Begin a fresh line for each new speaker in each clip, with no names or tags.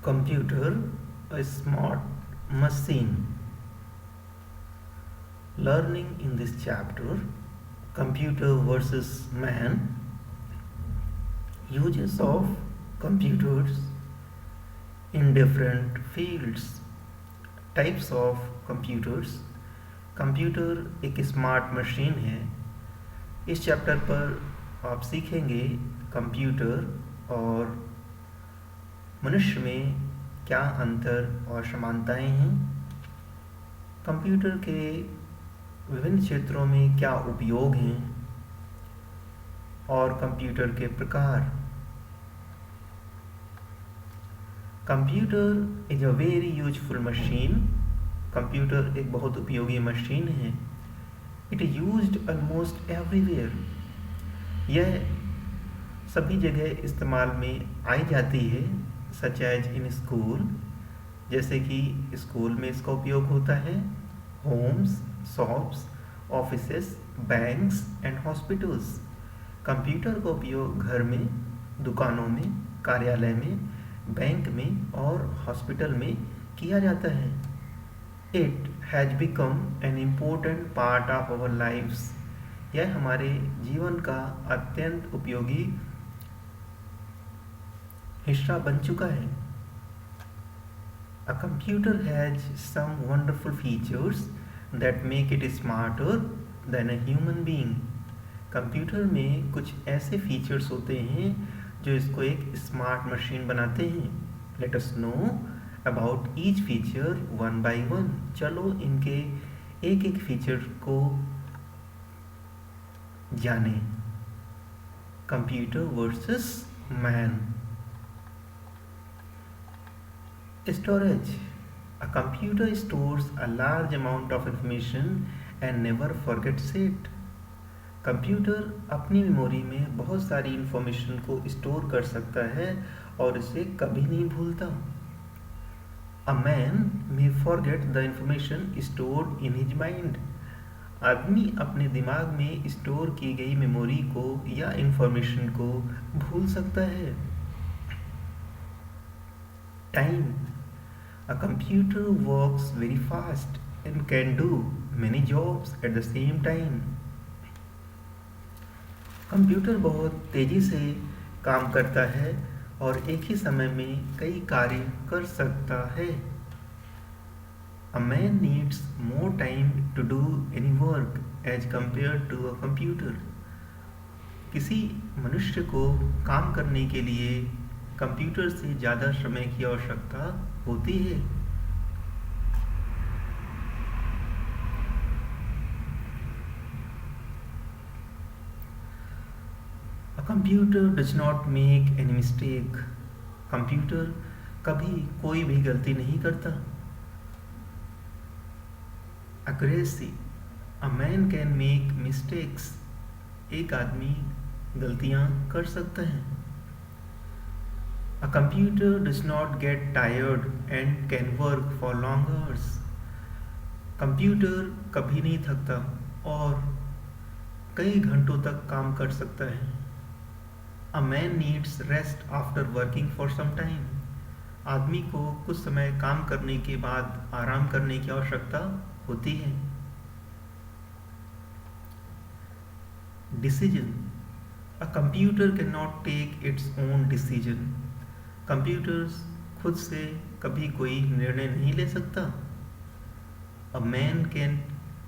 Computer, a smart machine. Learning in this chapter, computer versus man, uses of computers in different fields, types of computers. Computer एक smart machine है। इस chapter पर आप सीखेंगे computer और मनुष्य में क्या अंतर और समानताएं हैं, कंप्यूटर के विभिन्न क्षेत्रों में क्या उपयोग हैं और कंप्यूटर के प्रकार। Computer is a very useful machine. Computer एक बहुत उपयोगी मशीन है। It is used almost everywhere. यह सभी जगह इस्तेमाल में आई जाती है, सच एज इन स्कूल, जैसे कि स्कूल में इसका उपयोग होता है, homes, shops, offices, banks and hospitals. Computer का उपयोग घर में, दुकानों में, कार्यालय में, बैंक में और हॉस्पिटल में किया जाता है। It has become an important part of our lives. यह हमारे जीवन का अत्यंत उपयोगी हिस्सा बन चुका है। A computer has some wonderful features that make it smarter than a human being. Computer में कुछ ऐसे फीचर्स होते हैं जो इसको एक स्मार्ट मशीन बनाते हैं। Let us know about each feature one by one. चलो इनके एक एक फीचर को जाने। Computer versus man. Storage. A computer stores a large amount of information and never forgets it. Computer अपनी मेमोरी में बहुत सारी इंफॉर्मेशन को स्टोर कर सकता है और इसे कभी नहीं भूलता। A man may forget the information stored in his mind. आदमी अपने दिमाग में स्टोर की गई मेमोरी को या इंफॉर्मेशन को भूल सकता है। Time. A computer works very fast and can do many jobs at the same time. Computer बहुत तेजी से काम करता है और एक ही समय में कई कार्य कर सकता है। A man needs more time to do any work as compared to a computer. किसी मनुष्य को काम करने के लिए कंप्यूटर से ज़्यादा समय की आवश्यकता होती है। A computer does not make any mistake. Computer कभी कोई भी गलती नहीं करता। Accuracy. A man can make mistakes. एक आदमी गलतियां कर सकता है। A computer does not get tired and can work for long hours. Computer कभी नहीं थकता और कई घंटों तक काम कर सकता है। A man needs rest after working for some time. आदमी को कुछ समय काम करने के बाद आराम करने की आवश्यकता होती है। Decision. A computer cannot take its own decision. Computers खुद से कभी कोई निर्णय नहीं ले सकता। A man can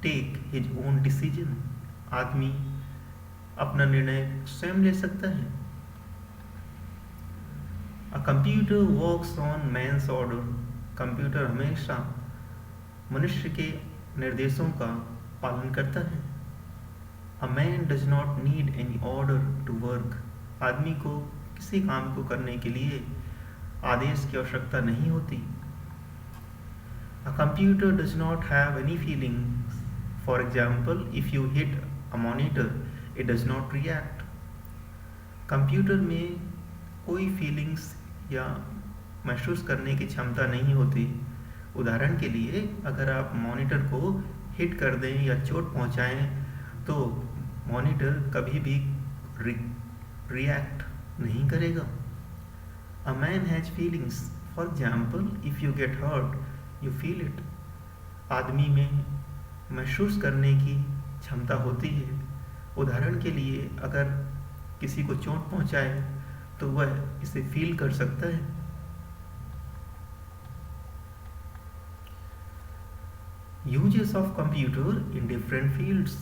take his own decision. आदमी अपना निर्णय स्वयं ले सकता है। A computer works on man's order. Computer हमेशा मनुष्य के निर्देशों का पालन करता है। A man does not need any order to work. आदमी को किसी काम को करने के लिए आदेश की आवश्यकता नहीं होती। A computer does not have any feelings. For example, if you hit a monitor, it does not react. Computer में कोई फीलिंग्स या महसूस करने की क्षमता नहीं होती। उदाहरण के लिए अगर आप मॉनिटर को हिट कर दें या चोट पहुंचाएं तो मॉनिटर कभी भी रिएक्ट नहीं करेगा। A man has feelings. For example, if you get hurt you feel it. आदमी में महसूस करने की क्षमता होती है। उदाहरण के लिए, अगर किसी को चोट पहुंचाए तो वह इसे फील कर सकता है। Uses of computer in different fields.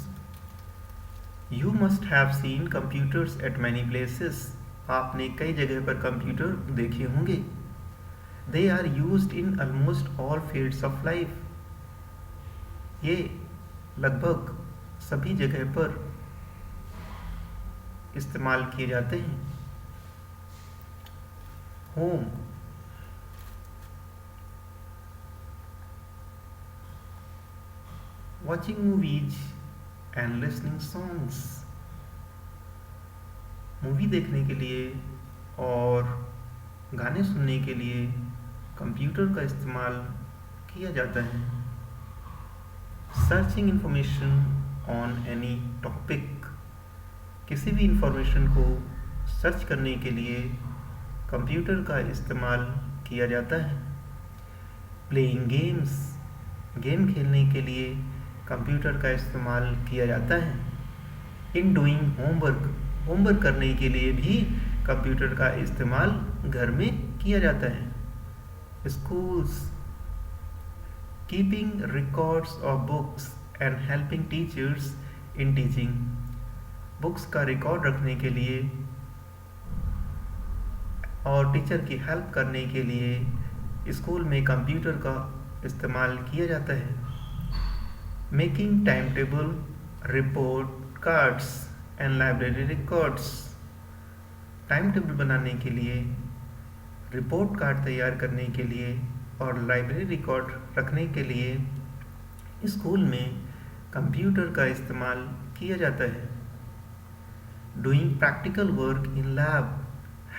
You must have seen computers at many places. आपने कई जगह पर कंप्यूटर देखे होंगे। They are used in almost all fields of life. ये लगभग सभी जगह पर इस्तेमाल किए जाते हैं। Home, watching movies and listening songs। Movie देखने के लिए और गाने सुनने के लिए कंप्यूटर का इस्तेमाल किया जाता है। Searching information on any topic. किसी भी इंफॉर्मेशन को सर्च करने के लिए कंप्यूटर का इस्तेमाल किया जाता है। प्लेइंग गेम्स, गेम खेलने के लिए कंप्यूटर का इस्तेमाल किया जाता है। इन डूइंग होमवर्क, होमवर्क करने के लिए भी कंप्यूटर का इस्तेमाल घर में किया जाता है। Schools, keeping records of books and helping teachers in teaching. Books का रिकॉर्ड रखने के लिए और टीचर की हेल्प करने के लिए स्कूल में कंप्यूटर का इस्तेमाल किया जाता है। Making time table, report cards and library records. Time table बनाने के लिए, रिपोर्ट कार्ड तैयार करने के लिए और लाइब्रेरी रिकॉर्ड रखने के लिए स्कूल में कंप्यूटर का इस्तेमाल किया जाता है। Doing practical work in lab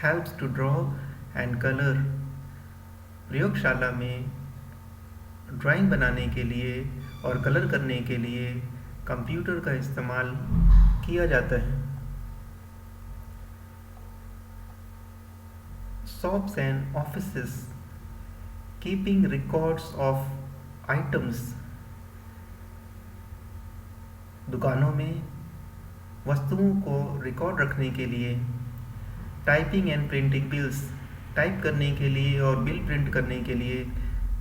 helps to draw and colour. प्रयोगशाला में ड्राइंग बनाने के लिए और कलर करने के लिए कंप्यूटर का इस्तेमाल किया जाता है। Shops and offices, keeping records of items. दुकानों में वस्तुओं को रिकॉर्ड रखने के लिए। Typing and printing bills, type करने के लिए और बिल प्रिंट करने के लिए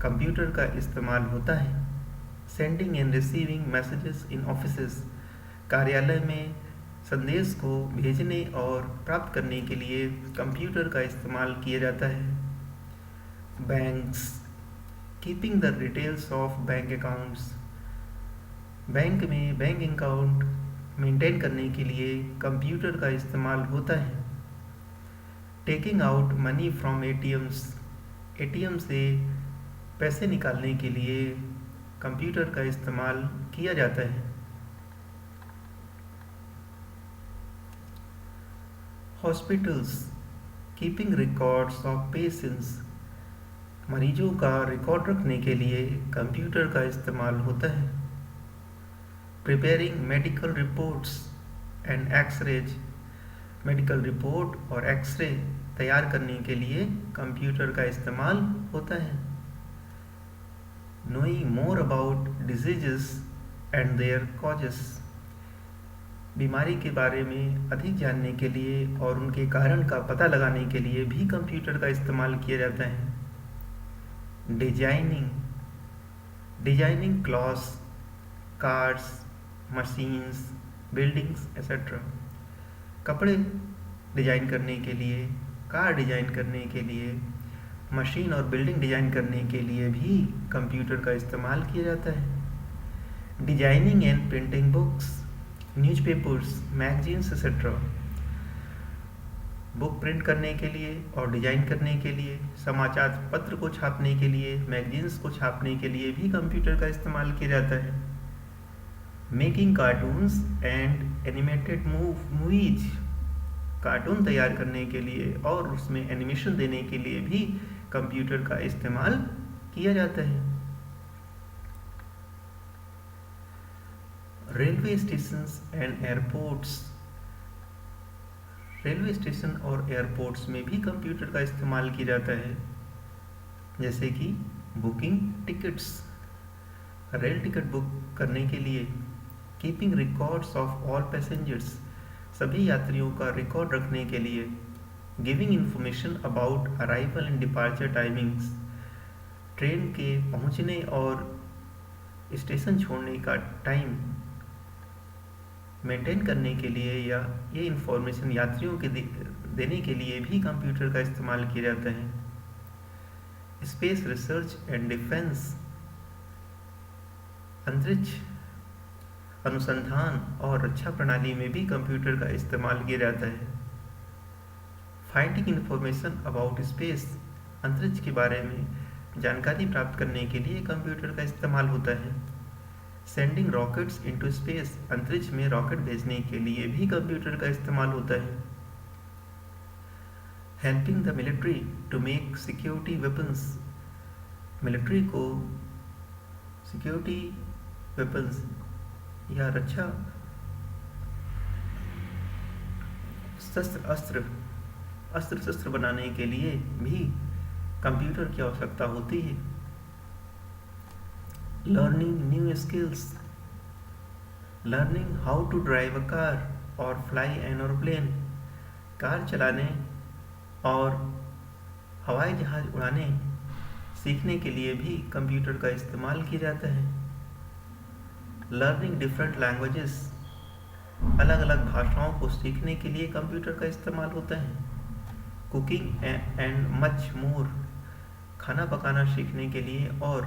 कंप्यूटर का इस्तेमाल होता है। सेंडिंग एंड रिसीविंग मैसेजेस इन ऑफिसेस, कार्यालय में संदेश को भेजने और प्राप्त करने के लिए कंप्यूटर का इस्तेमाल किया जाता है। Banks, keeping the details of bank accounts. Bank में बैंक अकाउंट मेंटेन करने के लिए कंप्यूटर का इस्तेमाल होता है। Taking out money from ATMs, ATM से पैसे निकालने के लिए कंप्यूटर का इस्तेमाल किया जाता है। Hospitals, keeping records of patients. मरीजों का रिकॉर्ड रखने के लिए कंप्यूटर का इस्तेमाल होता है। Preparing medical reports and x-rays. Medical report और एक्सरे तैयार करने के लिए कंप्यूटर का इस्तेमाल होता है। Knowing more about diseases and their causes। बीमारी के बारे में अधिक जानने के लिए और उनके कारण का पता लगाने के लिए भी कंप्यूटर का इस्तेमाल किया जाता है। Designing, designing clothes, cars, machines, buildings etcetera. कपड़े डिजाइन करने के लिए, कार डिजाइन करने के लिए, मशीन और बिल्डिंग डिजाइन करने के लिए भी कंप्यूटर का इस्तेमाल किया जाता है। Designing and printing books, newspapers, magazines etcetera. Book print करने के लिए और डिजाइन करने के लिए, समाचार पत्र को छापने के लिए, मैगजीन्स को छापने के लिए भी कंप्यूटर का इस्तेमाल किया जाता है। Making cartoons and animated movies, cartoon तैयार करने के लिए और उसमें एनिमेशन देने के लिए भी कंप्यूटर का इस्तेमाल किया जाता है। Railway stations and airports, railway station और एयरपोर्ट्स में भी कंप्यूटर का इस्तेमाल किया जाता है। जैसे कि booking tickets, rail ticket book करने के लिए, keeping records of all passengers, सभी यात्रियों का रिकॉर्ड रखने के लिए, giving information about arrival and departure timings, train के पहुंचने और स्टेशन छोड़ने का टाइम मेंटेन करने के लिए या ये इंफॉर्मेशन यात्रियों के देने के लिए भी कंप्यूटर का इस्तेमाल किया जाता है। स्पेस रिसर्च एंड डिफेंस, अंतरिक्ष अनुसंधान और रक्षा प्रणाली में भी कंप्यूटर का इस्तेमाल किया जाता है। फाइंडिंग इंफॉर्मेशन अबाउट स्पेस, अंतरिक्ष के बारे में जानकारी प्राप्त करने के लिए कंप्यूटर का इस्तेमाल होता है। सेंडिंग रॉकेट्स इनटू स्पेस, अंतरिक्ष में रॉकेट भेजने के लिए भी कंप्यूटर का इस्तेमाल होता है। Helping the military to make security weapons, military को सिक्योरिटी वेपन्स या रक्षा अस्त्र शस्त्र बनाने के लिए भी कंप्यूटर की आवश्यकता होती है। Learning new skills, learning how to drive a car और फ्लाई एन एरोप्लेन, कार चलाने और हवाई जहाज उड़ाने सीखने के लिए भी कंप्यूटर का इस्तेमाल किया जाता है। लर्निंग डिफरेंट लैंग्वेजेस, अलग अलग भाषाओं को सीखने के लिए कंप्यूटर का इस्तेमाल होता है। कुकिंग एंड मच मोर, खाना पकाना सीखने के लिए और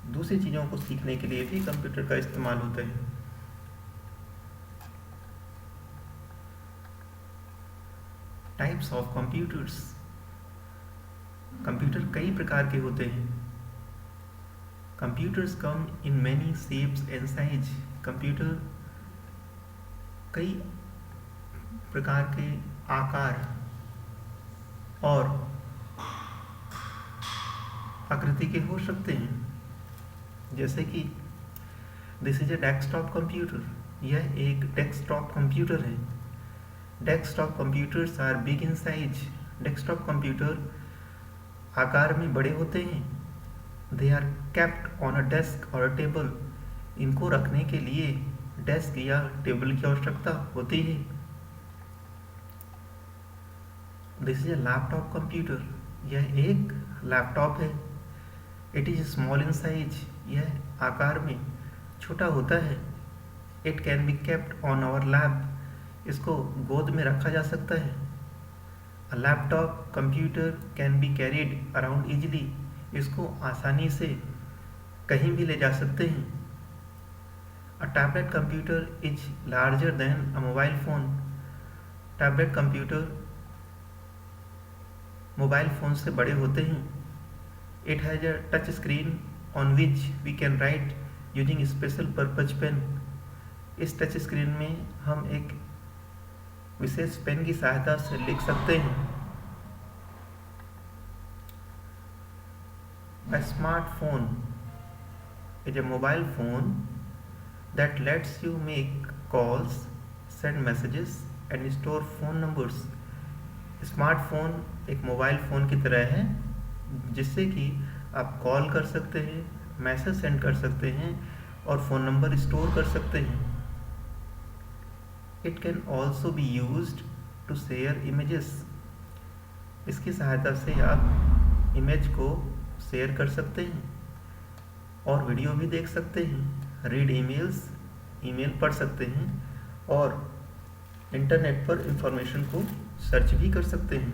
दूसरी चीज़ों को सीखने के लिए भी कंप्यूटर का इस्तेमाल होता है। टाइप्स ऑफ कंप्यूटर्स, कंप्यूटर कई प्रकार के होते हैं। Computers come in many shapes and size, computer कई प्रकार के आकार और आकृति के हो सकते हैं। जैसे कि this is a desktop computer, यह एक डेस्कटॉप कंप्यूटर है। Desktop computers are big in size, desktop computer आकार में बड़े होते हैं। They are kept on a desk और अ टेबल, इनको रखने के लिए डेस्क या टेबल की आवश्यकता होती है। This is a laptop computer, यह एक लैपटॉप है। It is small in size, यह आकार में छोटा होता है। It can be kept on our lap, इसको गोद में रखा जा सकता है। A laptop computer can be carried around easily, इसको आसानी से कहीं भी ले जा सकते हैं। A tablet computer is larger than a mobile phone, tablet computer mobile phone से बड़े होते हैं। It has a touch screen on which we can write using special purpose pen, इस टच स्क्रीन में हम एक विशेष पेन की सहायता से लिख सकते हैं। A smartphone is a mobile phone that lets you make calls, send messages and store phone numbers. Smartphone एक मोबाइल फ़ोन की तरह है जिससे कि आप कॉल कर सकते हैं, मैसेज सेंड कर सकते हैं और फ़ोन नंबर स्टोर कर सकते हैं। It can also be used to share images, इसकी सहायता से आप इमेज को शेयर कर सकते हैं और वीडियो भी देख सकते हैं। रीड ईमेल्स, ईमेल पढ़ सकते हैं और इंटरनेट पर इंफॉर्मेशन को सर्च भी कर सकते हैं।